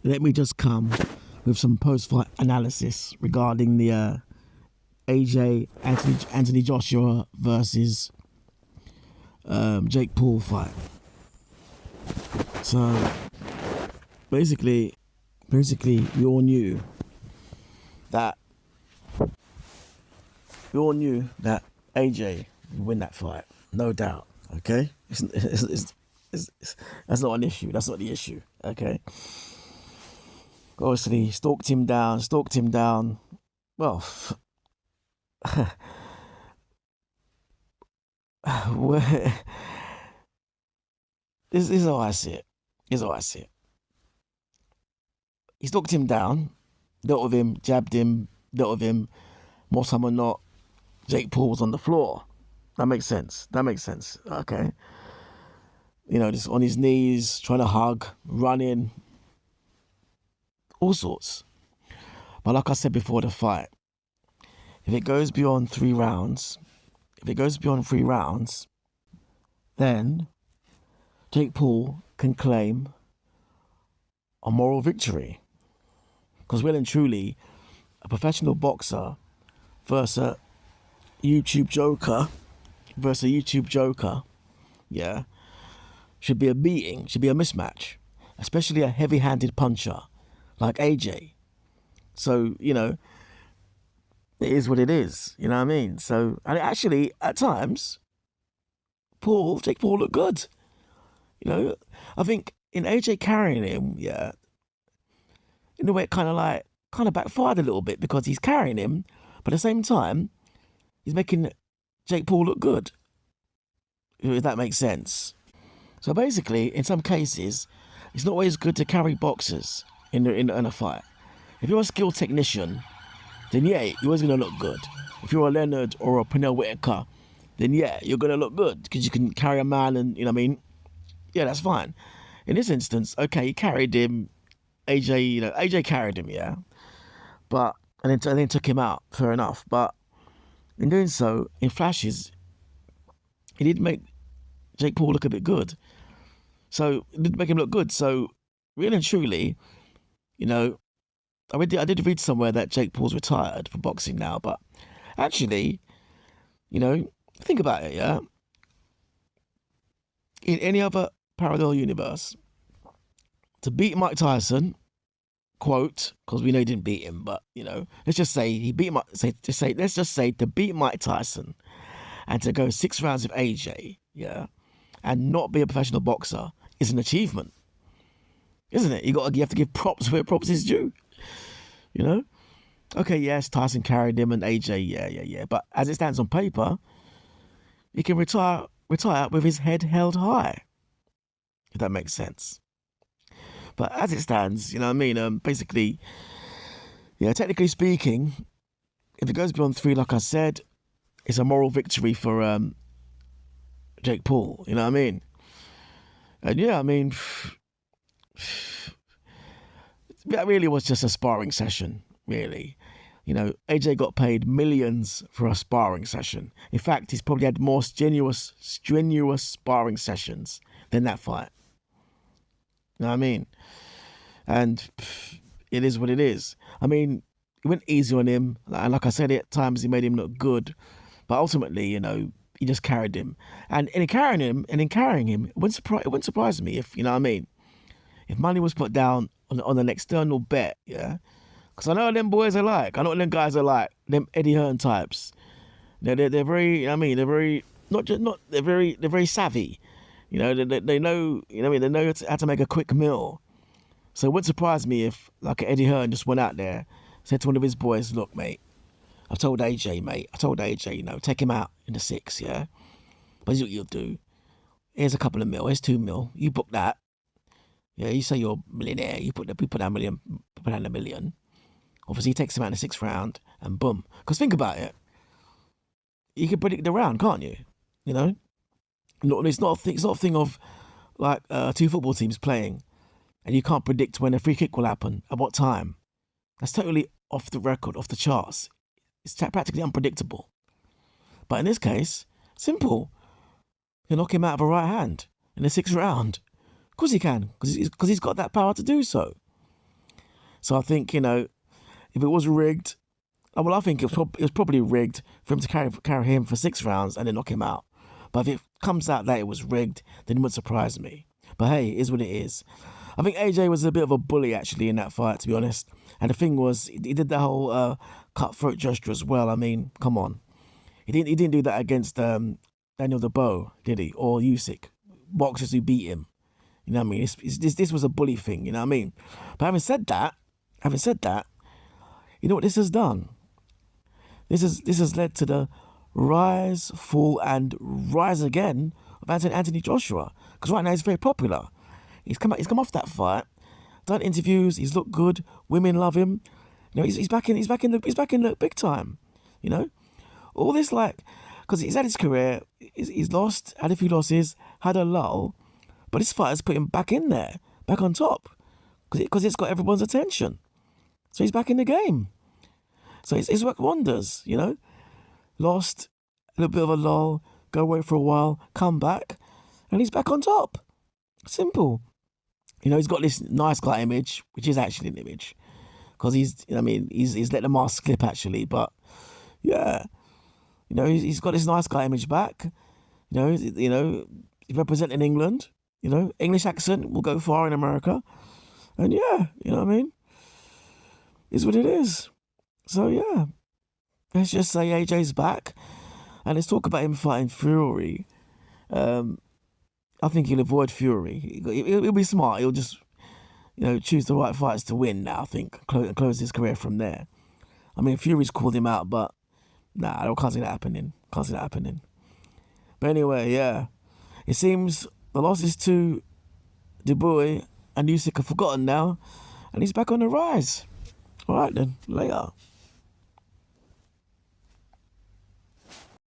let me just come with some post-fight analysis regarding the AJ Anthony Joshua versus Jake Paul fight. So basically, we all knew that AJ would win that fight, no doubt. Okay, that's not an issue. That's not the issue. Okay. Obviously, stalked him down. Well, this is how I see it. He stalked him down, dealt with him, jabbed him, dealt with him. More time or not, Jake Paul was on the floor. That makes sense. Okay. Just on his knees, trying to hug, running, all sorts. But like I said before the fight, if it goes beyond 3 rounds, then Jake Paul can claim a moral victory. Because well and truly, a professional boxer versus a YouTube joker, yeah, should be a beating, should be a mismatch, especially a heavy-handed puncher like AJ. So, it is what it is, you know what I mean? So, and actually, at times, Jake Paul looked good. I think in AJ carrying him, yeah, in a way it kind of backfired a little bit because he's carrying him, but at the same time, he's making Jake Paul look good, if that makes sense. So basically, in some cases, it's not always good to carry boxers in a fight. If you're a skilled technician, then yeah, you're always going to look good. If you're a Leonard or a Pernell Whitaker, then yeah, you're going to look good because you can carry a man and, you know what I mean? Yeah, that's fine. In this instance, okay, he carried him, AJ carried him, yeah? And then took him out, fair enough. But in doing so, in flashes, he did make Jake Paul look a bit good. So, it did make him look good. So, really and truly, I did read somewhere that Jake Paul's retired from boxing now, but actually, think about it, yeah? In any other parallel universe, to beat Mike Tyson, quote, because we know he didn't beat him, but, let's just say he beat let's just say to beat Mike Tyson and to go 6 rounds with AJ, yeah, and not be a professional boxer is an achievement, isn't it? You have to give props where props is due. Okay, yes, Tyson carried him and AJ, yeah. But as it stands on paper, he can retire with his head held high, if that makes sense. But as it stands, basically, yeah, technically speaking, if it goes beyond 3, like I said, it's a moral victory for Jake Paul, you know what I mean? And yeah, that really was just a sparring session, really. AJ got paid millions for a sparring session. In fact, he's probably had more strenuous sparring sessions than that fight. You know what I mean? And it is what it is. It went easy on him. And like I said, at times he made him look good. But ultimately, he just carried him. And in carrying him, it wouldn't surprise me if, if money was put down on an external bet, yeah? Because I know what them boys are like. I know what them guys are like. Them Eddie Hearn types. They're very, they're very, they're very savvy. They know, they know how to make a quick meal. So it wouldn't surprise me if, like, Eddie Hearn just went out there, said to one of his boys, look, mate, I told AJ, take him out in the 6, yeah? But here's what you'll do. Here's a couple of mil, here's 2 mil. You book that. Yeah, you say you're a millionaire, you put down $1 million. Obviously, he takes him out in the 6th round, and boom. Because think about it. You can predict the round, can't you? It's not a thing of, like, 2 football teams playing, and you can't predict when a free kick will happen, at what time. That's totally off the record, off the charts. It's practically unpredictable. But in this case, simple. He'll knock him out of a right hand in the 6th round. Of course he can, because he's got that power to do so. So I think, if it was rigged, well, I think it was probably rigged for him to carry him for 6 rounds and then knock him out. But if it comes out that it was rigged, then it wouldn't surprise me. But hey, it is what it is. I think AJ was a bit of a bully actually in that fight, to be honest. And the thing was, he did that whole cutthroat gesture as well. I mean, come on, he didn't do that against Daniel DeBow, did he? Or Usyk, boxers who beat him. You know what I mean? This was a bully thing. You know what I mean? But having said that, you know what this has done? This has led to the rise, fall, and rise again of Anthony Joshua. Because right now he's very popular. He's come off that fight, done interviews. He's looked good. Women love him. He's back in the big time. All this because he's had his career. He's lost, had a few losses, had a lull, but this fight has put him back in there, back on top, because it's got everyone's attention. So he's back in the game. So it's worked wonders. Lost, a little bit of a lull, go away for a while, come back, and he's back on top. Simple. He's got this nice guy image, which is actually an image, because he's let the mask slip actually. But yeah, he's got this nice guy image back. He's representing England. English accent will go far in America, and yeah, you know what I mean. Is what it is. So yeah, let's just say AJ's back, and let's talk about him fighting Fury. I think he'll avoid Fury. He'll be smart. He'll just, choose the right fights to win now, I think, and close his career from there. I mean, Fury's called him out, but nah, I can't see that happening. But anyway, yeah. It seems the losses to Dubois and Usyk are forgotten now, and he's back on the rise. All right then, later.